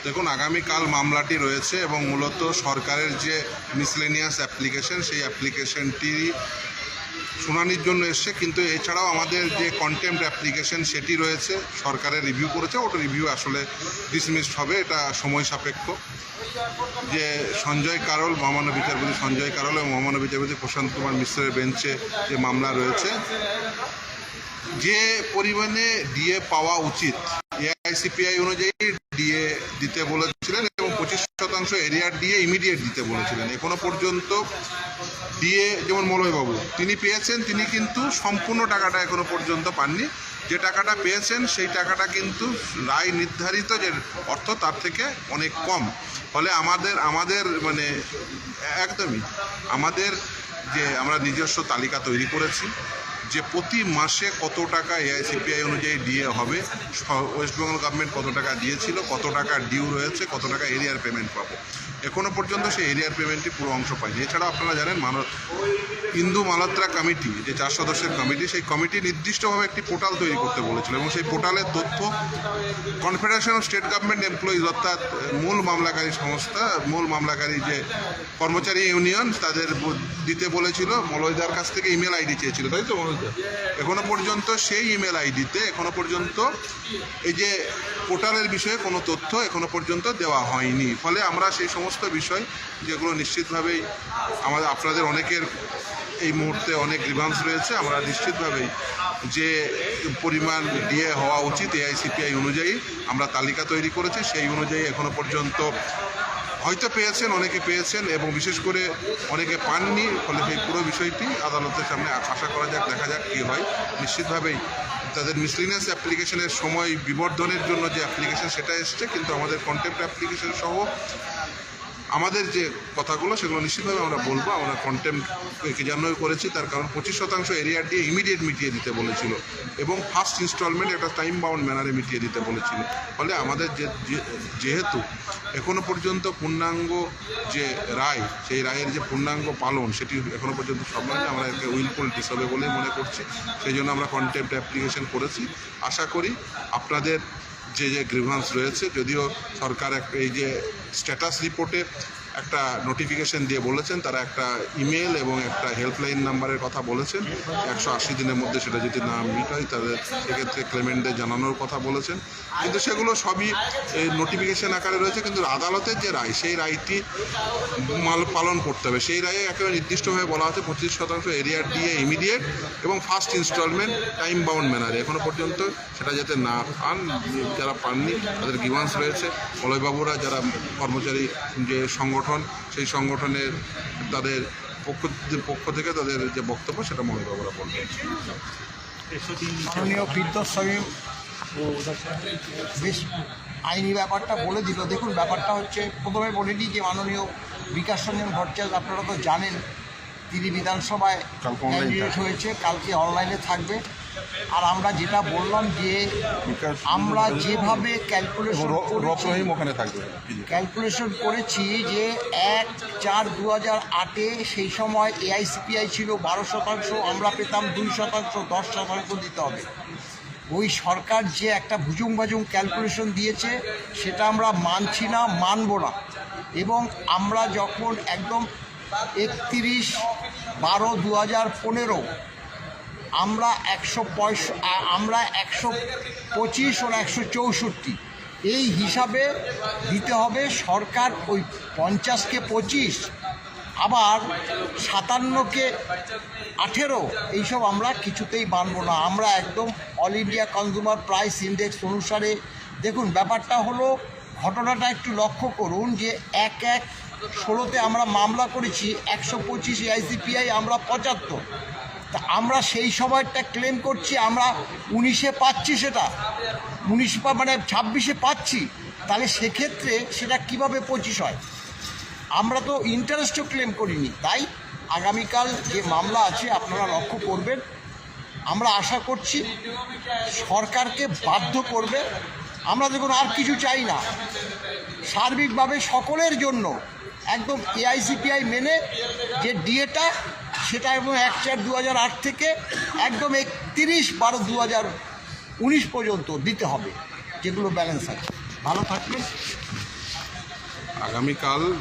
দেখুন, আগামীকাল মামলাটি রয়েছে এবং মূলত সরকারের যে মিসলেনিয়াস অ্যাপ্লিকেশন, সেই অ্যাপ্লিকেশনটি শুনানির জন্য এসছে। কিন্তু এছাড়াও আমাদের যে কন্টেম্প্ট অ্যাপ্লিকেশন সেটি রয়েছে, সরকারের রিভিউ করেছে, ওটা রিভিউ আসলে ডিসমিসড হবে, এটা সময় সাপেক্ষ। যে সঞ্জয় কারোল, মহামান্য বিচারপতি সঞ্জয় কারোল এবং মহামান্য বিচারপতি প্রশান্ত কুমার মিশ্রের বেঞ্চে যে মামলা রয়েছে, যে পরিমাণে ডিএ পাওয়া উচিত এআইসিপিআই অনুযায়ী ডিএ দিতে বলেছিলেন এবং 25% এরিয়ার ডিএ ইমিডিয়েট দিতে বলেছিলেন। এখনো পর্যন্ত ডিএ যেমন মলয়বাবু তিনি পেয়েছেন, তিনি কিন্তু সম্পূর্ণ টাকাটা এখনো পর্যন্ত পাননি। যে টাকাটা পেয়েছেন সেই টাকাটা কিন্তু রায় নির্ধারিত যে অর্থ তার থেকে অনেক কম। ফলে আমাদের মানে একদমই আমাদের যে আমরা নিজস্ব তালিকা তৈরি করেছি যে প্রতি মাসে কত টাকা এআইসিপিআই অনুযায়ী ডিএ হবে, ওয়েস্ট বেঙ্গল গভর্নমেন্ট কত টাকা দিয়েছিল, কত টাকা ডিউ রয়েছে, কত টাকা এরিয়ার পেমেন্ট পাবো। এখনও পর্যন্ত সেই এরিয়ার পেমেন্টটি পুরো অংশ পায়নি। এছাড়াও আপনারা জানেন হিন্দু মালত্রা কমিটি, যে 4 সদস্যের কমিটি, সেই কমিটি নির্দিষ্টভাবে একটি পোর্টাল তৈরি করতে বলেছিল এবং সেই পোর্টালের তথ্য confederation of state government employees, অর্থাৎ মূল মামলাকারী সংস্থা, মূল মামলাকারী যে কর্মচারী ইউনিয়ন, তাদের দিতে বলেছিল। মলয়দার কাছ থেকে ইমেল আইডি চেয়েছিল, তাই তো মলয়দা? এখনো পর্যন্ত সেই ইমেল আইডিতে এখনো পর্যন্ত এই যে পোর্টালের বিষয়ে কোনো তথ্য এখনো পর্যন্ত দেওয়া হয়নি। ফলে আমরা সেই সমস্ত বিষয় যেগুলো নিশ্চিতভাবেই আপনাদের অনেকের এই মুহূর্তে অনেক গ্রিভান্স রয়েছে, আমরা নিশ্চিতভাবেই যে পরিমাণ ডিএ হওয়া উচিত এআইসিপিআই অনুযায়ী আমরা তালিকা তৈরি করেছি, সেই অনুযায়ী এখনো পর্যন্ত হয়তো পেয়েছেন, অনেকে পেয়েছেন এবং বিশেষ করে অনেকে পাননি। ফলে সেই পুরো বিষয়টি আদালতের সামনে আশা করা যাক, দেখা যাক কী হয়। নিশ্চিতভাবেই তাদের মিসলিনিয়াস অ্যাপ্লিকেশনের সময় বিবর্ধনের জন্য যে অ্যাপ্লিকেশন সেটা এসছে, কিন্তু আমাদের কন্টেম্প্ট অ্যাপ্লিকেশন সহ আমাদের যে কথাগুলো সেগুলো নিশ্চিতভাবে আমরা বলবো। আমরা কন্টেম্প্ট জানানো করেছি, তার কারণ 25% এরিয়া দিয়ে ইমিডিয়েট মিটিয়ে দিতে বলেছিল এবং ফার্স্ট ইনস্টলমেন্ট একটা টাইম বাউন্ড ম্যানারে মিটিয়ে দিতে বলেছিল। ফলে আমাদের যেহেতু এখনও পর্যন্ত পূর্ণাঙ্গ যে রায়, সেই রায়ের যে পূর্ণাঙ্গ পালন সেটি এখনও পর্যন্ত সম্ভব নয়। আমরা একে উইলফুল ডিসঅবে বলে মনে করছি, সেই জন্য আমরা কন্টেম্প্ট অ্যাপ্লিকেশন করেছি। আশা করি আপনাদের যে গ্রিভান্স রয়েছে, যদিও সরকার এই যে স্ট্যাটাস রিপোর্টে একটা নোটিফিকেশন দিয়ে বলেছেন, তারা একটা ইমেল এবং একটা হেল্পলাইন নাম্বারের কথা বলেছেন, 180 দিনের মধ্যে সেটা যদি না মিট হয় তাদের সেক্ষেত্রে ক্লেমেন্টদের জানানোর কথা বলেছেন। কিন্তু সেগুলো সবই নোটিফিকেশন আকারে রয়েছে, কিন্তু আদালতের যে রায়, সেই রায়টি পালন করতে হবে। সেই রায়ে একেবারে নির্দিষ্টভাবে বলা হচ্ছে 25% এরিয়ার ডিএ ইমিডিয়েট এবং ফার্স্ট ইনস্টলমেন্ট টাইম বাউন্ড ম্যানারে। এখনও পর্যন্ত সেটা যাতে না পান, যারা পাননি তাদের গ্রিভান্স রয়েছে। মলয়বাবুরা যারা কর্মচারী যে সংগঠন, সেই সংগঠনের তাদের পক্ষ থেকে তাদের যে বক্তব্য সেটা মলয়বাবুরা বলবেন। মাননীয় বিদ্যাস্বামী বেশ আইনি ব্যাপারটা বলে দিল। দেখুন, ব্যাপারটা হচ্ছে, প্রথমে বলে দিই যে মাননীয় বিকাশ রঞ্জন ভট্টাচার্য আপনারা তো জানেন, তিনি বিধানসভায় ক্যান্ডিডেট হয়েছে, কালকে অনলাইনে থাকবে। আর আমরা যেটা বললাম যে আমরা যেভাবে ক্যালকুলেশন করেছি যে 1/4/2008 সেই সময় এআইসিপিআই ছিল 12%, আমরা পেতাম 2%, 10% দিতে হবে। ওই সরকার যে একটা ভুজুং ভাজুং ক্যালকুলেশন দিয়েছে সেটা আমরা মানছি না, মানব না। এবং আমরা যখন একদম 31/12/2015 আমরা 125 ও 164 এই হিসাবে দিতে হবে। সরকার ওই 50কে 25 আবার 57কে 18 এইসব আমরা কিছুতেই মানব না। আমরা একদম all India consumer price index অনুসারে, দেখুন ব্যাপারটা হলো, ঘটনাটা একটু লক্ষ্য করুন যে 1/1/16 আমরা মামলা করেছি 125 এআইসিপিআই, আমরা 75। তা আমরা সেই সময়টা ক্লেম করছি, আমরা 19-এ পাচ্ছি, সেটা 19 মানে 26-এ পাচ্ছি। তাহলে সেক্ষেত্রে সেটা কিভাবে 25 হয়? আমরা তো ইন্টারেস্টও ক্লেম করিনি। তাই আগামীকাল যে মামলা আছে আপনারা লক্ষ্য করবেন, আমরা আশা করছি সরকারকে বাধ্য করবে। আমরা দেখুন আর কিছু চাই না, সার্বিকভাবে সকলের জন্য একদম এআইসিপিআই মেনে যে ডিএটা সেটা এবং 1/4/2008 থেকে একদম 31/12/2019 পর্যন্ত দিতে হবে, যেগুলো ব্যালেন্স আছে। ভালো থাকবেন। আগামীকাল